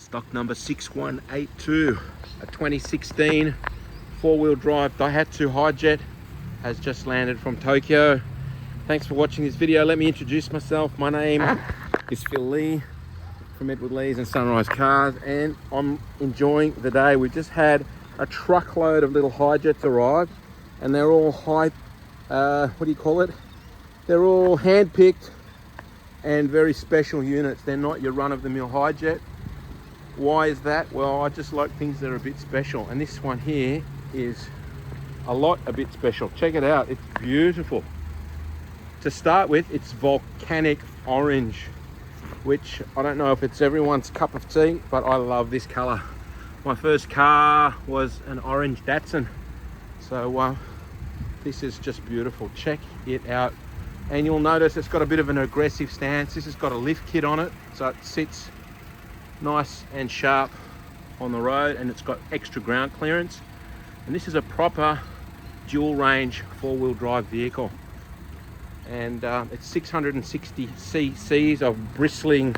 Stock number 6182, a 2016 four-wheel drive Daihatsu Hijet has just landed from Tokyo. Thanks for watching this video. Let me introduce myself. My name is Phil Lee from Edward Lee's and SunRIseCars, and I'm enjoying the day. We just had a truckload of little Hijets arrive, and they're all they're all hand-picked and very special units. They're not your run-of-the-mill Hijet. Why is that? Well, I just like things that are a bit special, and this one here is a bit special. Check it out, it's beautiful. To start with, it's volcanic orange, which I don't know if it's everyone's cup of tea, but I love this color. My first car was an orange Datsun, so this is just beautiful. Check it out. And you'll notice it's got a bit of an aggressive stance. This has got a lift kit on it, so it sits nice and sharp on the road, and it's got extra ground clearance. And this is a proper dual range four-wheel drive vehicle, and it's 660 cc's of bristling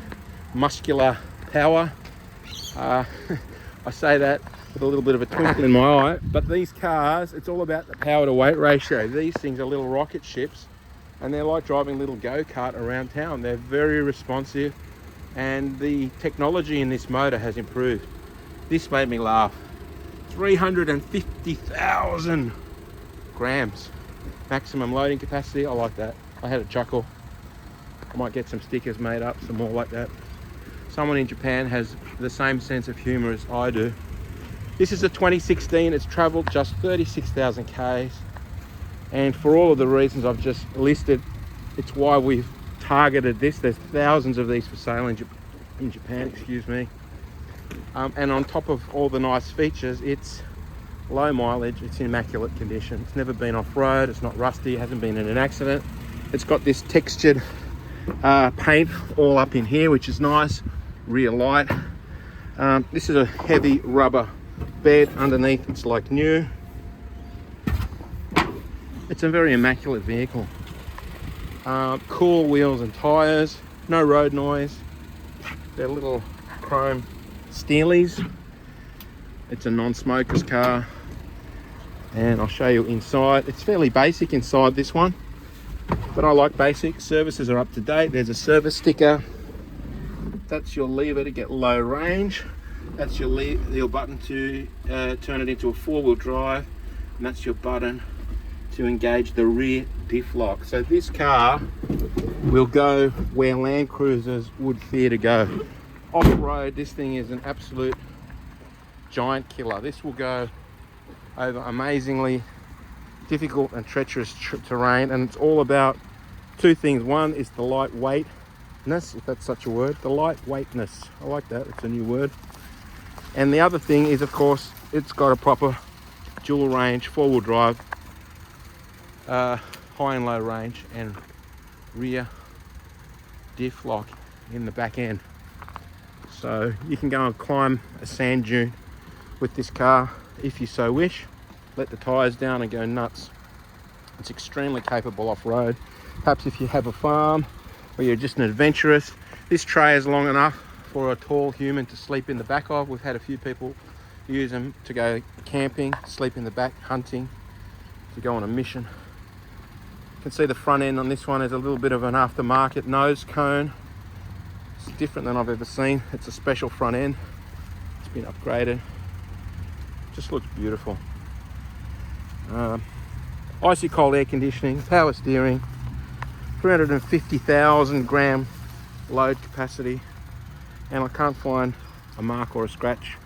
muscular power. I say that with a little bit of a twinkle in my eye, but these cars, it's all about the power to weight ratio. These things are little rocket ships, and they're like driving a little go-kart around town. They're very responsive, and the technology in this motor has improved. This made me laugh. 350,000 grams maximum loading capacity. I like that. I had a chuckle. I might get some stickers made up, some more like that. Someone in Japan has the same sense of humor as I do. This is a 2016. It's traveled just 36,000 Ks. And for all of the reasons I've just listed, it's why we've targeted this. There's thousands of these for sale in Japan, excuse me. And on top of all the nice features, it's low mileage, it's in immaculate condition. It's never been off-road, it's not rusty, it hasn't been in an accident. It's got this textured paint all up in here, which is nice, rear light. This is a heavy rubber bed underneath, it's like new. It's a very immaculate vehicle. Cool wheels and tires, no road noise. They're little chrome Steelies. It's a non-smoker's car, and I'll show you inside. It's fairly basic inside this one, but I like basic. Services are up to date. There's a service sticker. That's your lever to get low range. That's your button to turn it into a four-wheel drive, and that's your button to engage the rear diff lock. So this car will go where Land Cruisers would fear to go. Off-road, this thing is an absolute giant killer. This will go over amazingly difficult and treacherous terrain, and it's all about two things. One is the lightweightness, if that's such a word. The lightweightness, I like that, it's a new word. And the other thing is, of course, it's got a proper dual range four-wheel drive, high and low range, and rear diff lock in the back end. So you can go and climb a sand dune with this car if you so wish. Let the tires down and go nuts. It's extremely capable off-road. Perhaps if you have a farm or you're just an adventurous. This tray is long enough for a tall human to sleep in the back of. We've had a few people use them to go camping, sleep in the back, hunting, to go on a mission. You can see the front end on this one is a little bit of an aftermarket nose cone. It's different than I've ever seen. It's a special front end. It's been upgraded. Just looks beautiful. Icy cold air conditioning, power steering, 350,000 gram load capacity, and I can't find a mark or a scratch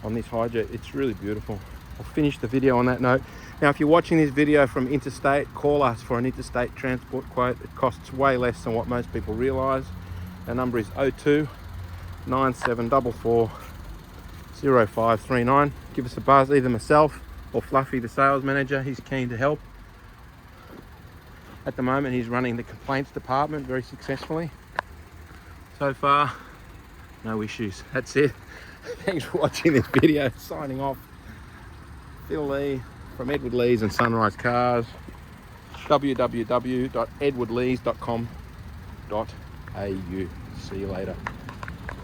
on this Hijet. It's really beautiful. I'll finish the video on that note. Now, if you're watching this video from interstate, call us for an interstate transport quote. It costs way less than what most people realise. Our number is 02 9744 0539. Give us a buzz, either myself or Fluffy, the sales manager. He's keen to help. At the moment, he's running the complaints department very successfully. So far, no issues. That's it. Thanks for watching this video. Signing off. Phil Lee from Edward Lee's and SunRIseCars. www.edwardlees.com.au. See you later.